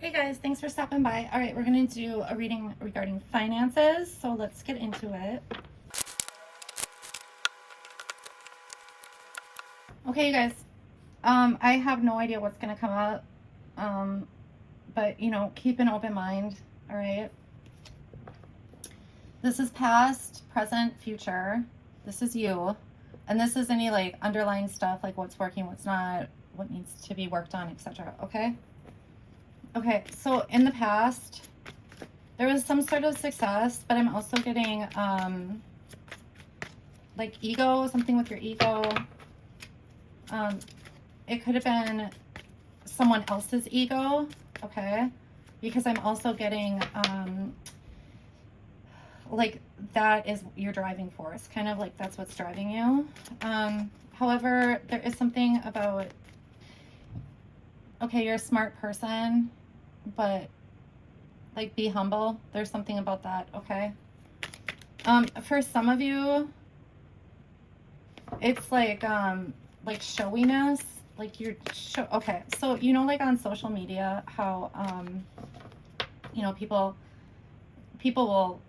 Hey guys, thanks for stopping by. All right, we're going to do a reading regarding finances, so let's get into it. Okay, you guys, I have no idea what's going to come up, but keep an open mind, all right? This is past, present, future. This is you, and this is any like underlying stuff, like what's working, what's not, what needs to be worked on, etc. Okay? Okay, so in the past, there was some sort of success, but I'm also getting like ego, something with your ego. It could have been someone else's ego, okay? Because I'm also getting like that is your driving force, kind of like that's what's driving you. However, there is something about, okay, you're a smart person, but like be humble. There's something about that, okay? For some of you, it's like showiness, like you're okay, so like on social media how people will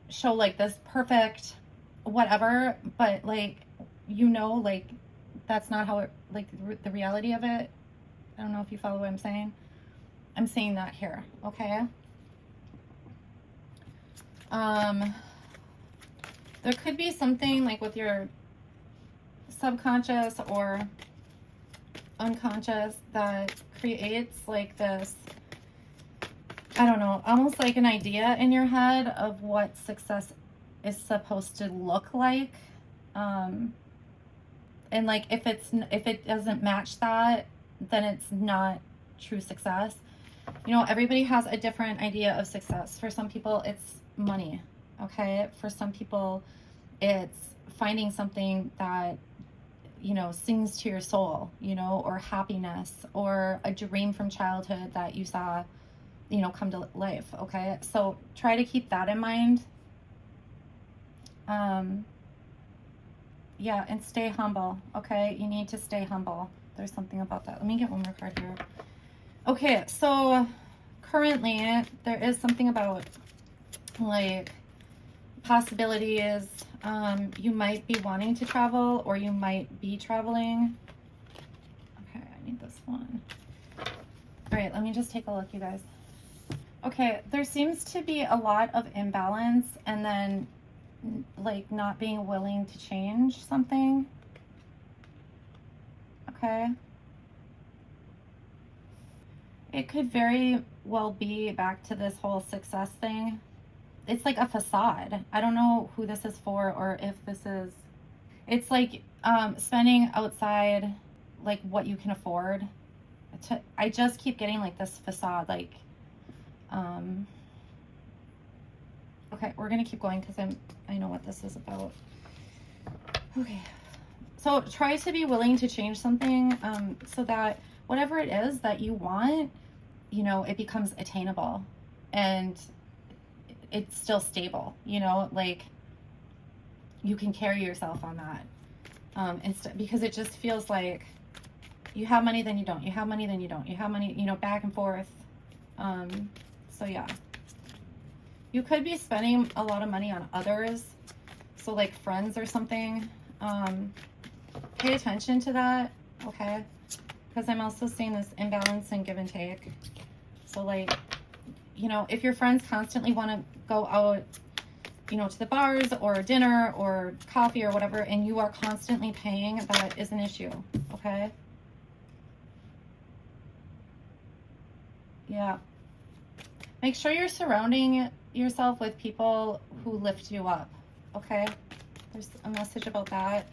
show like this perfect whatever, but like like that's not how it, like the reality of it. I don't know if you follow what I'm saying. I'm saying that here, okay? There could be something like with your subconscious or unconscious that creates like this, I don't know, almost like an idea in your head of what success is supposed to look like. And like if it doesn't match that, then it's not true success. Everybody has a different idea of success. For some people it's money, okay? For some people it's finding something that sings to your soul, or happiness, or a dream from childhood that you saw, come to life, okay? So try to keep that in mind. Yeah, and stay humble, okay? You need to stay humble. There's something about that. Let me get one more card here. Okay, so currently there is something about like possibilities. You might be wanting to travel, or you might be traveling. Okay, I need this one. All right, let me just take a look, you guys. Okay, there seems to be a lot of imbalance, and then like not being willing to change something. Okay. It could very well be back to this whole success thing. It's like a facade. I don't know who this is for, or if this is, it's like spending outside like what you can afford. I just keep getting like this facade, like okay, we're gonna keep going because I know what this is about. Okay, so try to be willing to change something, so that whatever it is that you want, it becomes attainable, and it's still stable, like you can carry yourself on that, because it just feels like you have money, then you don't, you have money, then you don't, you have money, back and forth. So yeah, you could be spending a lot of money on others, so like friends or something. Pay attention to that, okay? Because I'm also seeing this imbalance and give and take. So like, if your friends constantly want to go out, to the bars or dinner or coffee or whatever, and you are constantly paying, that is an issue, okay? Yeah. Make sure you're surrounding yourself with people who lift you up, okay? There's a message about that.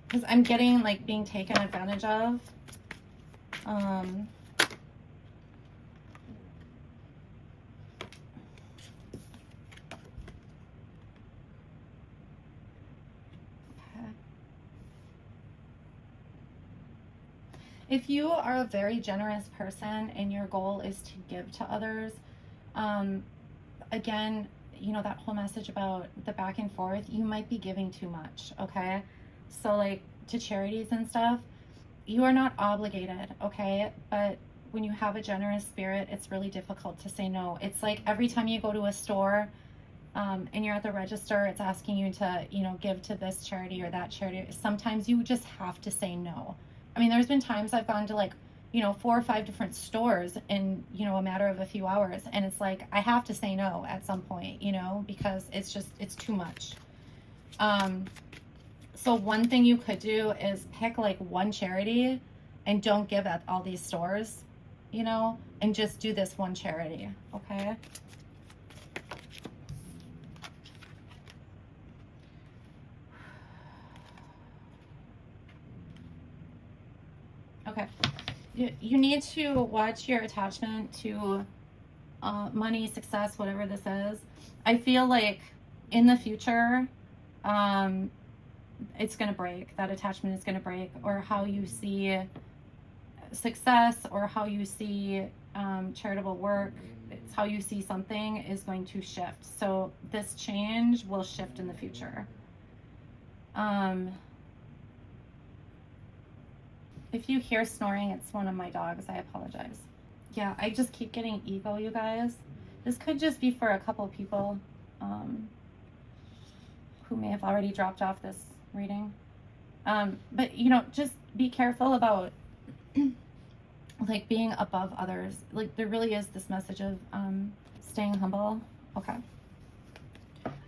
Because I'm getting like being taken advantage of. If you are a very generous person and your goal is to give to others, again, that whole message about the back and forth, you might be giving too much, okay? So like to charities and stuff, you are not obligated, okay? But when you have a generous spirit, it's really difficult to say no. It's like every time you go to a store, and you're at the register, it's asking you to, you know, give to this charity or that charity. Sometimes you just have to say no. I mean, there's been times I've gone to like, you know, 4 or 5 different stores in, you know, a matter of a few hours. And it's like, I have to say no at some point, you know, because it's just, it's too much. So one thing you could do is pick like one charity and don't give at all these stores, you know, and just do this one charity. Okay. Okay. You need to watch your attachment to money, success, whatever this is. I feel like in the future, it's going to break. That attachment is going to break, or how you see success, or how you see charitable work. It's how you see something is going to shift. So this change will shift in the future. If you hear snoring, it's one of my dogs. I apologize. Yeah, I just keep getting ego, you guys. This could just be for a couple of people who may have already dropped off this reading. But, you know, just be careful about like being above others. Like there really is this message of staying humble. Okay.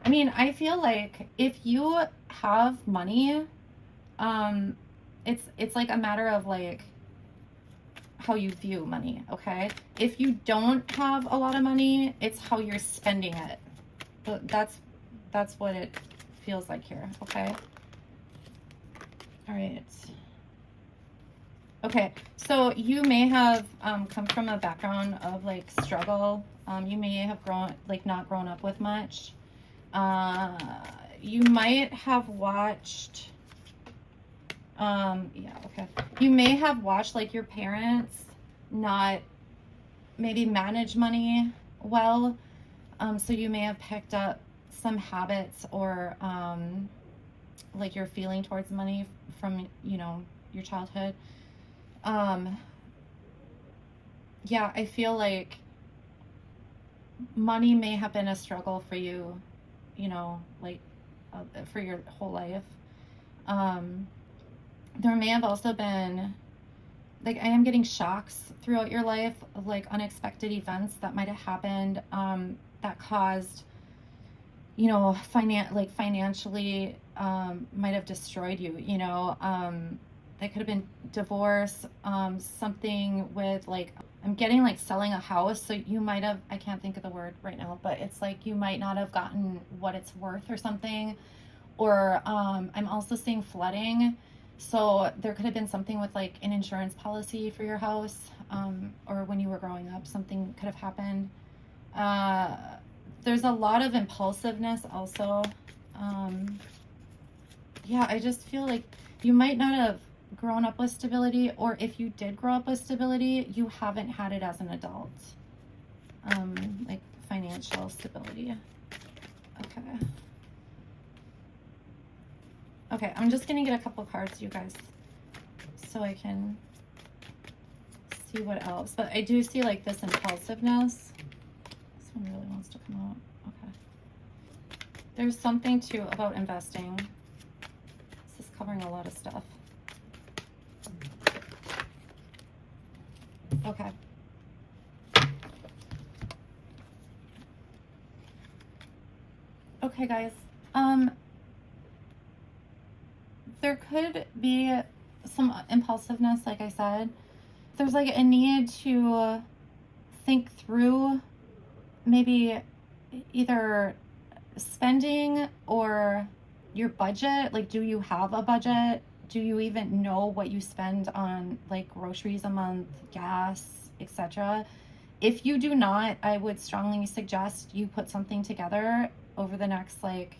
I mean, I feel like if you have money, it's like a matter of like how you view money. Okay. If you don't have a lot of money, it's how you're spending it. But that's what it feels like here. Okay. All right. Okay. So you may have come from a background of like struggle. You may have not grown up with much. You might have watched, yeah, okay. You may have watched like your parents not maybe manage money well. So you may have picked up some habits or like your feeling towards money from, you know, your childhood. Yeah, I feel like money may have been a struggle for you, you know, like for your whole life. There may have also been, like, I am getting shocks throughout your life of like unexpected events that might have happened that caused, you know, financially might have destroyed you, you know. That could have been divorce, something with like, I'm getting like selling a house. So you might have, I can't think of the word right now, but it's like you might not have gotten what it's worth or something. Or I'm also seeing flooding. So there could have been something with like an insurance policy for your house, or when you were growing up, something could have happened. There's a lot of impulsiveness also. Yeah, I just feel like you might not have grown up with stability, or if you did grow up with stability, you haven't had it as an adult. Like financial stability. Okay. Okay, I'm just gonna get a couple cards, you guys, so I can see what else. But I do see like this impulsiveness. This one really wants to come out. Okay. There's something too about investing. This is covering a lot of stuff. Okay. Okay, guys. There could be some impulsiveness, like I said. There's like a need to think through maybe either spending or your budget. Like, do you have a budget? Do you even know what you spend on like groceries a month, gas, etc.? If you do not, I would strongly suggest you put something together over the next like,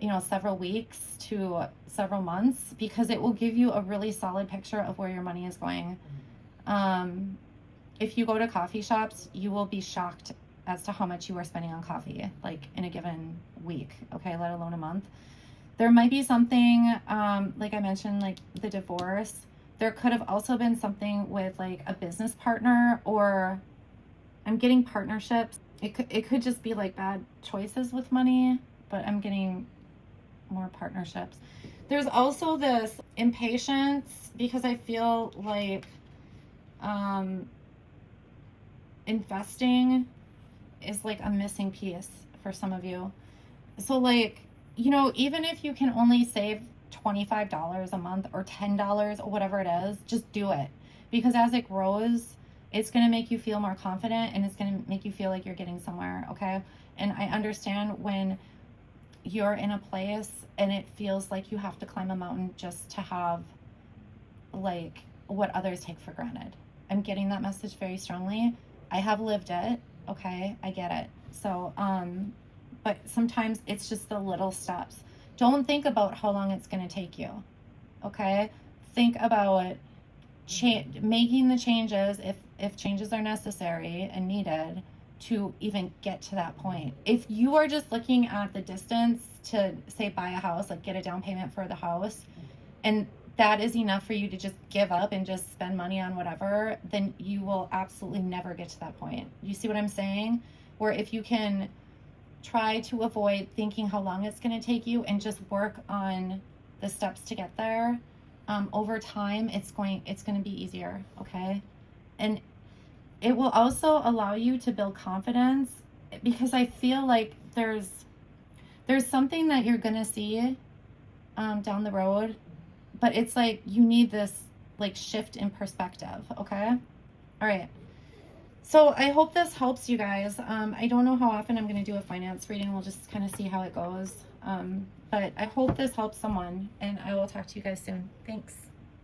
you know, several weeks to several months, because it will give you a really solid picture of where your money is going. If you go to coffee shops, you will be shocked as to how much you are spending on coffee, like in a given week, okay, let alone a month. There might be something, like I mentioned, like the divorce. there could have also been something with like a business partner, or I'm getting partnerships. It could just be like bad choices with money, but I'm getting more partnerships. There's also this impatience because I feel like investing is like a missing piece for some of you. So like, you know, even if you can only save $25 a month or $10 or whatever it is, just do it. Because as it grows, it's going to make you feel more confident, and it's going to make you feel like you're getting somewhere, okay? And I understand when you're in a place and it feels like you have to climb a mountain just to have like what others take for granted. I'm getting that message very strongly. I have lived it, okay? I get it. So, but sometimes it's just the little steps. Don't think about how long it's going to take you, okay? Think about making the changes if changes are necessary and needed to even get to that point. If you are just looking at the distance to say buy a house, like get a down payment for the house, and that is enough for you to just give up and just spend money on whatever, then you will absolutely never get to that point. You see what I'm saying? Where if you can try to avoid thinking how long it's going to take you and just work on the steps to get there, over time it's going to be easier, okay? And it will also allow you to build confidence, because I feel like there's something that you're going to see down the road, but it's like you need this like shift in perspective, okay? All right. So I hope this helps you guys. I don't know how often I'm going to do a finance reading. We'll just kind of see how it goes. But I hope this helps someone, and I will talk to you guys soon. Thanks.